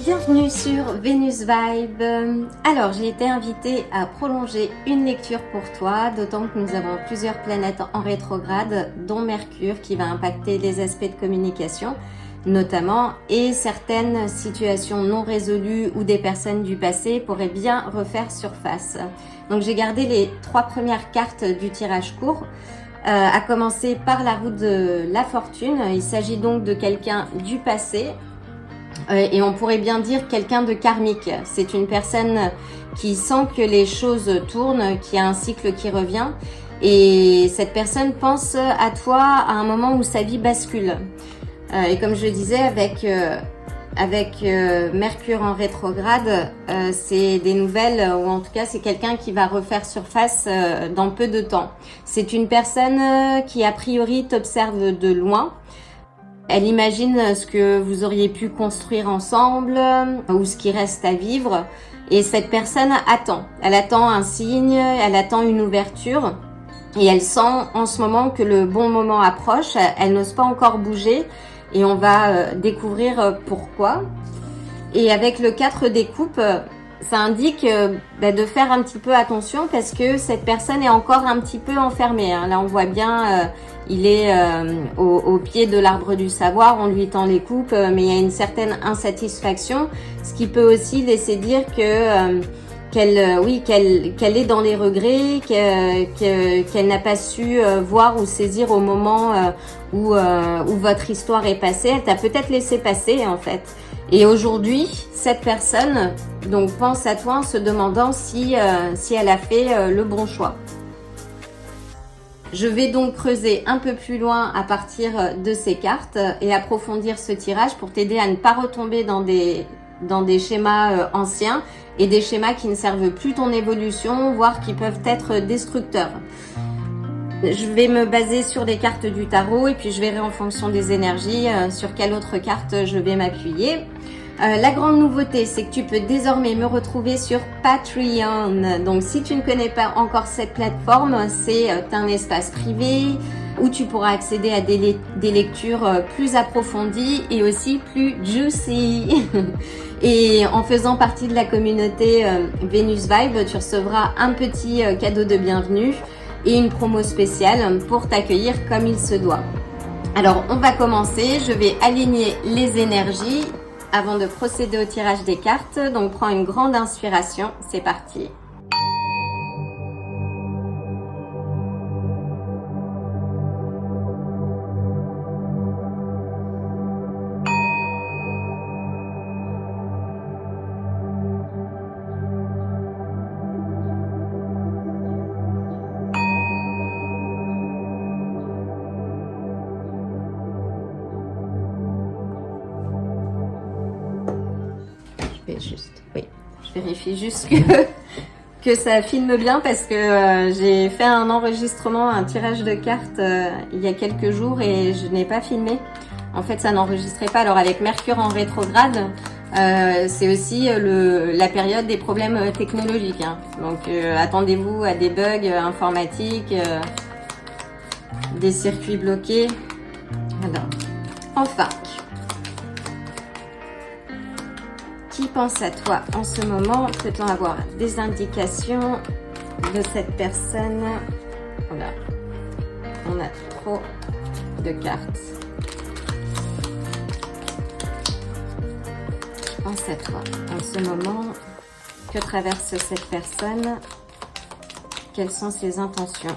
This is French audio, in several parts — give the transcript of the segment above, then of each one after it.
Bienvenue sur Venus Vibe. Alors, j'ai été invitée à prolonger une lecture pour toi, d'autant que nous avons plusieurs planètes en rétrograde, dont Mercure qui va impacter les aspects de communication, notamment, et certaines situations non résolues ou des personnes du passé pourraient bien refaire surface. Donc, j'ai gardé les 3 premières cartes du tirage court, à commencer par la roue de la fortune. Il s'agit donc de quelqu'un du passé. Et on pourrait bien dire quelqu'un de karmique. C'est une personne qui sent que les choses tournent, qui a un cycle qui revient. Et cette personne pense à toi à un moment où sa vie bascule. Et comme je le disais, avec Mercure en rétrograde, c'est des nouvelles, ou en tout cas c'est quelqu'un qui va refaire surface dans peu de temps. C'est une personne qui a priori t'observe de loin. Elle imagine ce que vous auriez pu construire ensemble ou ce qui reste à vivre. Et cette personne attend. Elle attend un signe, elle attend une ouverture. Et elle sent en ce moment que le bon moment approche. Elle n'ose pas encore bouger. Et on va découvrir pourquoi. Et avec le 4 des coupes, ça indique de faire un petit peu attention parce que cette personne est encore un petit peu enfermée. Là, on voit bien... il est au pied de l'arbre du savoir, on lui tend les coupes, mais il y a une certaine insatisfaction, ce qui peut aussi laisser dire que qu'elle est dans les regrets, qu'elle n'a pas su voir ou saisir au moment où votre histoire est passée. Elle t'a peut-être laissé passer en fait. Et aujourd'hui, cette personne donc pense à toi en se demandant si elle a fait le bon choix. Je vais donc creuser un peu plus loin à partir de ces cartes et approfondir ce tirage pour t'aider à ne pas retomber dans des schémas anciens et des schémas qui ne servent plus ton évolution, voire qui peuvent être destructeurs. Je vais me baser sur les cartes du tarot et puis je verrai en fonction des énergies sur quelle autre carte je vais m'appuyer. La grande nouveauté, c'est que tu peux désormais me retrouver sur Patreon. Donc, si tu ne connais pas encore cette plateforme, c'est un espace privé où tu pourras accéder à des lectures plus approfondies et aussi plus juicy. Et en faisant partie de la communauté Venus Vibe, tu recevras un petit cadeau de bienvenue et une promo spéciale pour t'accueillir comme il se doit. Alors, on va commencer. Je vais aligner les énergies avant de procéder au tirage des cartes. Donc prends une grande inspiration, c'est parti. Je vérifie juste que ça filme bien parce que j'ai fait un enregistrement, un tirage de cartes il y a quelques jours et je n'ai pas filmé. En fait, ça n'enregistrait pas. Alors avec Mercure en rétrograde, c'est aussi la période des problèmes technologiques. Donc attendez-vous à des bugs informatiques, des circuits bloqués. Alors, enfin. Qui pense à toi en ce moment? Peut-on avoir des indications de cette personne? Voilà. On a trop de cartes. Qui pense à toi en ce moment? Que traverse cette personne? Quelles sont ses intentions?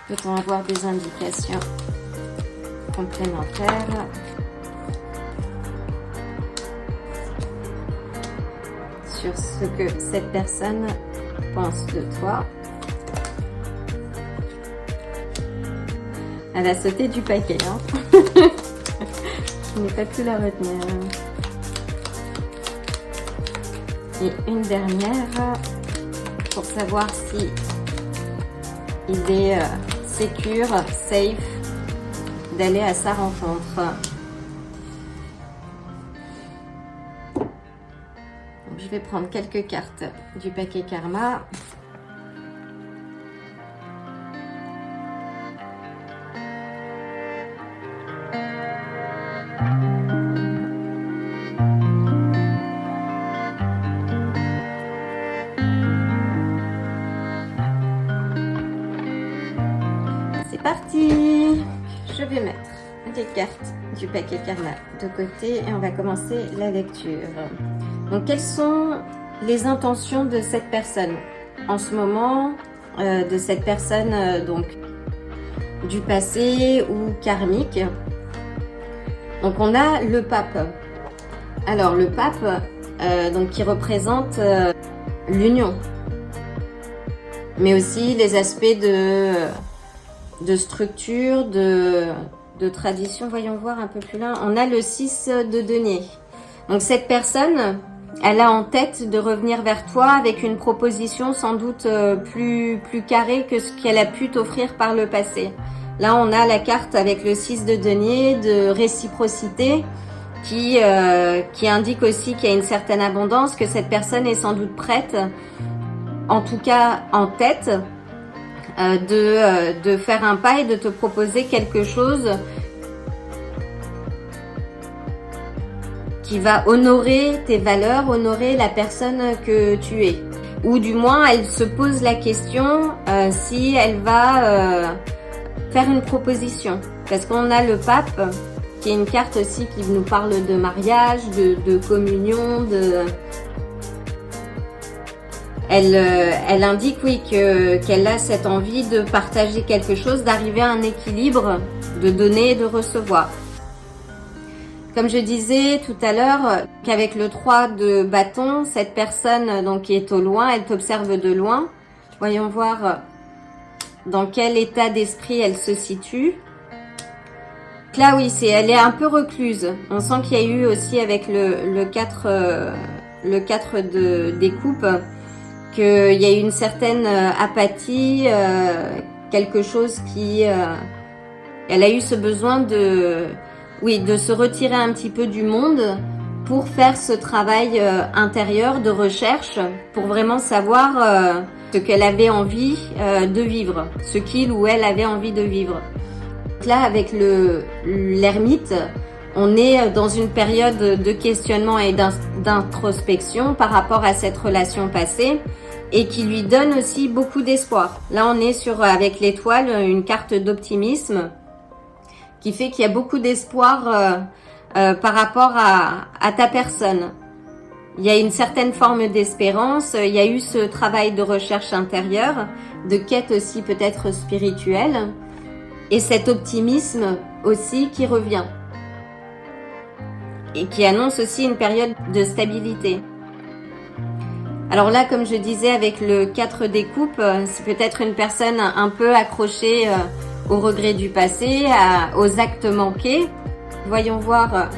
Peut-on avoir des indications complémentaires sur ce que cette personne pense de toi? Elle a sauté du paquet, Je n'ai pas pu la retenir. Et une dernière. pour savoir si il est secure, safe d'aller à sa rencontre. Donc, je vais prendre quelques cartes du paquet Karma. C'est parti! Je vais mettre les cartes du paquet Karma de côté et on va commencer la lecture. Donc, quelles sont les intentions de cette personne en ce moment, de cette personne donc du passé ou karmique? Donc, on a le pape. Alors, le pape, donc qui représente l'union, mais aussi les aspects de structure, de tradition. Voyons voir un peu plus loin. On a le 6 de denier. Donc cette personne, elle a en tête de revenir vers toi avec une proposition sans doute plus carrée que ce qu'elle a pu t'offrir par le passé. Là, on a la carte avec le 6 de denier de réciprocité qui indique aussi qu'il y a une certaine abondance, que cette personne est sans doute prête, en tout cas en tête, de faire un pas et de te proposer quelque chose qui va honorer tes valeurs, honorer la personne que tu es. Ou du moins, elle se pose la question si elle va faire une proposition. Parce qu'on a le pape, qui est une carte aussi qui nous parle de mariage, de communion, Elle indique, oui, qu'elle a cette envie de partager quelque chose, d'arriver à un équilibre, de donner et de recevoir. Comme je disais tout à l'heure, qu'avec le 3 de bâton, cette personne donc qui est au loin, elle t'observe de loin. Voyons voir dans quel état d'esprit elle se situe. Là, oui, elle est un peu recluse. On sent qu'il y a eu aussi avec le 4 des coupes, qu'il y a eu une certaine apathie, quelque chose qui... elle a eu ce besoin de se retirer un petit peu du monde pour faire ce travail intérieur de recherche, pour vraiment savoir ce qu'elle avait envie de vivre, ce qu'il ou elle avait envie de vivre. Là, avec l'ermite, on est dans une période de questionnement et d'introspection par rapport à cette relation passée, et qui lui donne aussi beaucoup d'espoir. Là, on est avec l'étoile, une carte d'optimisme qui fait qu'il y a beaucoup d'espoir par rapport à ta personne. Il y a une certaine forme d'espérance, il y a eu ce travail de recherche intérieure, de quête aussi peut-être spirituelle, et cet optimisme aussi qui revient et qui annonce aussi une période de stabilité. Alors là, comme je disais, avec le 4 des coupes, c'est peut-être une personne un peu accrochée aux regrets du passé, aux actes manqués. Voyons voir.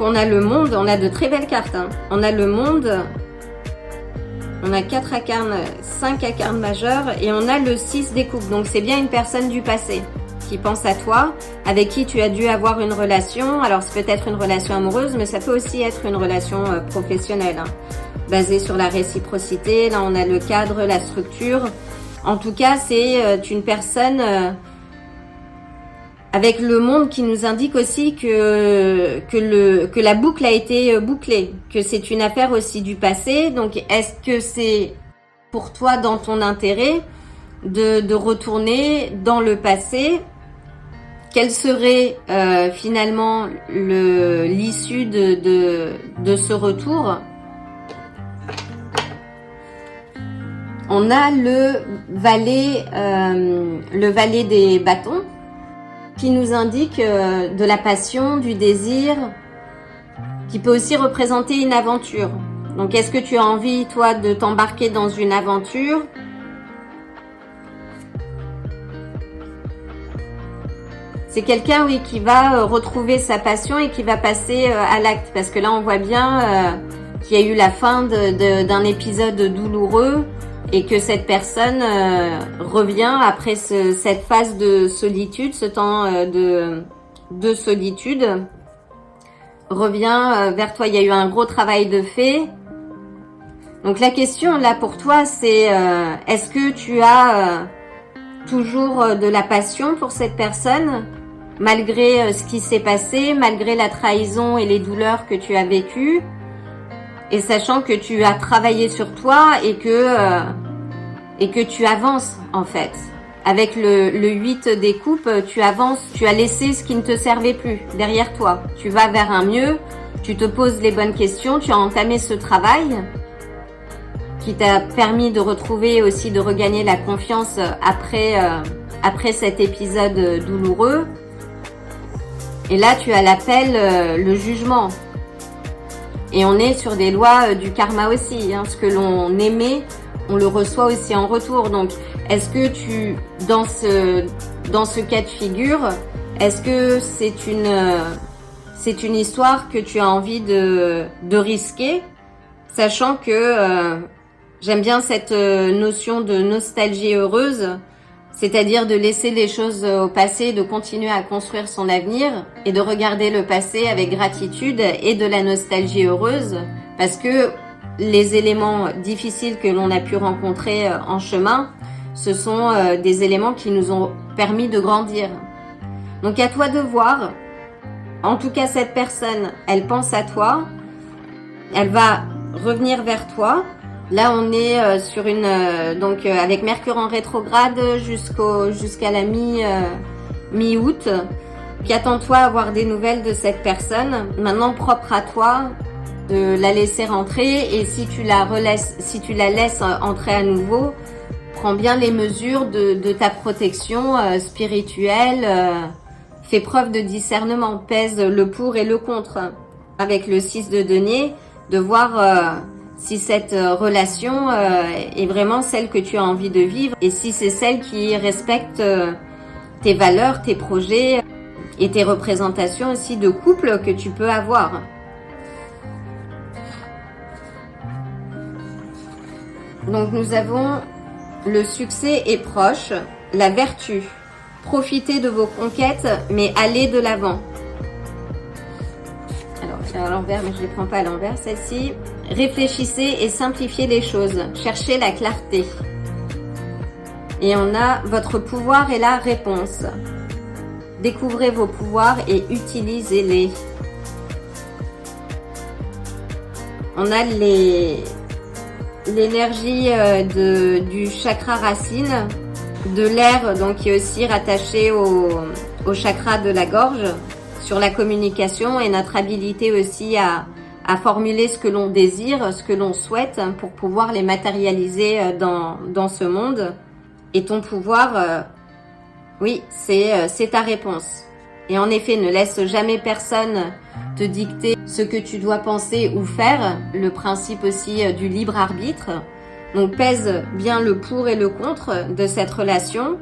On a le monde, on a de très belles cartes. Hein. On a le monde, on a 4 arcanes, 5 arcanes majeures et on a le 6 des coupes. Donc c'est bien une personne du passé qui pense à toi, avec qui tu as dû avoir une relation. Alors c'est peut-être une relation amoureuse, mais ça peut aussi être une relation professionnelle, hein, basée sur la réciprocité. Là on a le cadre, la structure. En tout cas c'est une personne avec le monde qui nous indique aussi que la boucle a été bouclée, que c'est une affaire aussi du passé. Donc est-ce que c'est pour toi dans ton intérêt de retourner dans le passé? Quelle serait finalement l'issue de ce retour? On a le valet des bâtons qui nous indique de la passion, du désir, qui peut aussi représenter une aventure. Donc est-ce que tu as envie toi de t'embarquer dans une aventure? C'est quelqu'un, oui, qui va retrouver sa passion et qui va passer à l'acte. Parce que là, on voit bien qu'il y a eu la fin d'un épisode douloureux et que cette personne revient après cette phase de solitude, ce temps de solitude, revient vers toi. Il y a eu un gros travail de fait. Donc la question là pour toi, c'est est-ce que tu as toujours de la passion pour cette personne, malgré ce qui s'est passé, malgré la trahison et les douleurs que tu as vécues, et sachant que tu as travaillé sur toi et que tu avances en fait. Avec le 8 des coupes, tu avances, tu as laissé ce qui ne te servait plus derrière toi. Tu vas vers un mieux, tu te poses les bonnes questions, tu as entamé ce travail qui t'a permis de retrouver aussi, de regagner la confiance après cet épisode douloureux. Et là, tu as l'appel, le jugement. Et on est sur des lois du karma aussi. Hein. Ce que l'on émet, on le reçoit aussi en retour. Donc, est-ce que dans ce cas de figure, est-ce que c'est une histoire que tu as envie de risquer, sachant que j'aime bien cette notion de nostalgie heureuse, c'est-à-dire de laisser les choses au passé, de continuer à construire son avenir et de regarder le passé avec gratitude et de la nostalgie heureuse, parce que les éléments difficiles que l'on a pu rencontrer en chemin, ce sont des éléments qui nous ont permis de grandir. Donc à toi de voir. En tout cas, cette personne, elle pense à toi, elle va revenir vers toi. Là, on est sur avec Mercure en rétrograde jusqu'à la mi-août. Puis attends-toi à avoir des nouvelles de cette personne. Maintenant, propre à toi de la laisser rentrer, et si tu la laisses entrer à nouveau, prends bien les mesures de ta protection spirituelle. Fais preuve de discernement, pèse le pour et le contre. Avec le 6 de denier, de voir si cette relation est vraiment celle que tu as envie de vivre et si c'est celle qui respecte tes valeurs, tes projets et tes représentations aussi de couple que tu peux avoir. Donc nous avons le succès est proche, la vertu. Profitez de vos conquêtes, mais allez de l'avant. Alors, je vais à l'envers, mais je ne les prends pas à l'envers, celle-ci. Réfléchissez et simplifiez les choses. Cherchez la clarté. Et on a votre pouvoir est la réponse. Découvrez vos pouvoirs et utilisez-les. On a l'énergie du chakra racine, de l'air, donc qui est aussi rattaché au chakra de la gorge, sur la communication et notre habilité aussi à formuler ce que l'on désire, ce que l'on souhaite pour pouvoir les matérialiser dans ce monde. Et ton pouvoir, oui, c'est ta réponse. Et en effet, ne laisse jamais personne te dicter ce que tu dois penser ou faire, le principe aussi du libre arbitre. Donc pèse bien le pour et le contre de cette relation.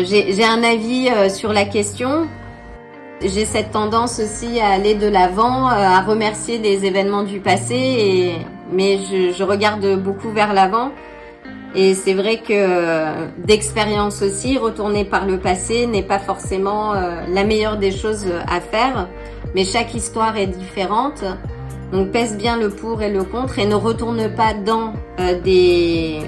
J'ai un avis sur la question. J'ai cette tendance aussi à aller de l'avant, à remercier les événements du passé, mais je regarde beaucoup vers l'avant. Et c'est vrai que d'expérience aussi, retourner par le passé n'est pas forcément la meilleure des choses à faire. Mais chaque histoire est différente. Donc pèse bien le pour et le contre et ne retourne pas dans des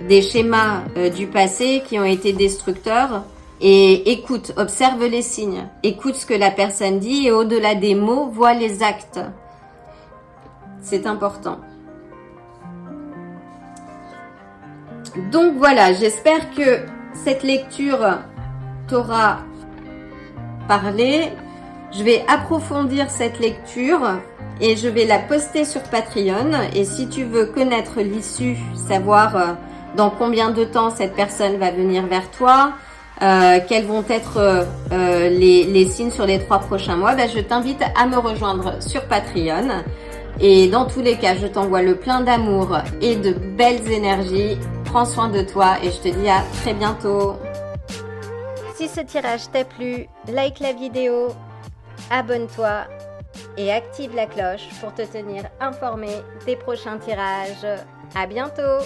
schémas du passé qui ont été destructeurs. Et écoute, observe les signes, écoute ce que la personne dit et au-delà des mots, vois les actes. C'est important. Donc voilà, j'espère que cette lecture t'aura parlé. Je vais approfondir cette lecture et je vais la poster sur Patreon. Et si tu veux connaître l'issue, savoir dans combien de temps cette personne va venir vers toi, quels vont être les signes sur les 3 prochains mois, je t'invite à me rejoindre sur Patreon. Et dans tous les cas, je t'envoie le plein d'amour et de belles énergies. Prends soin de toi et je te dis à très bientôt. Si ce tirage t'a plu, like la vidéo, abonne-toi et active la cloche pour te tenir informé des prochains tirages. À bientôt!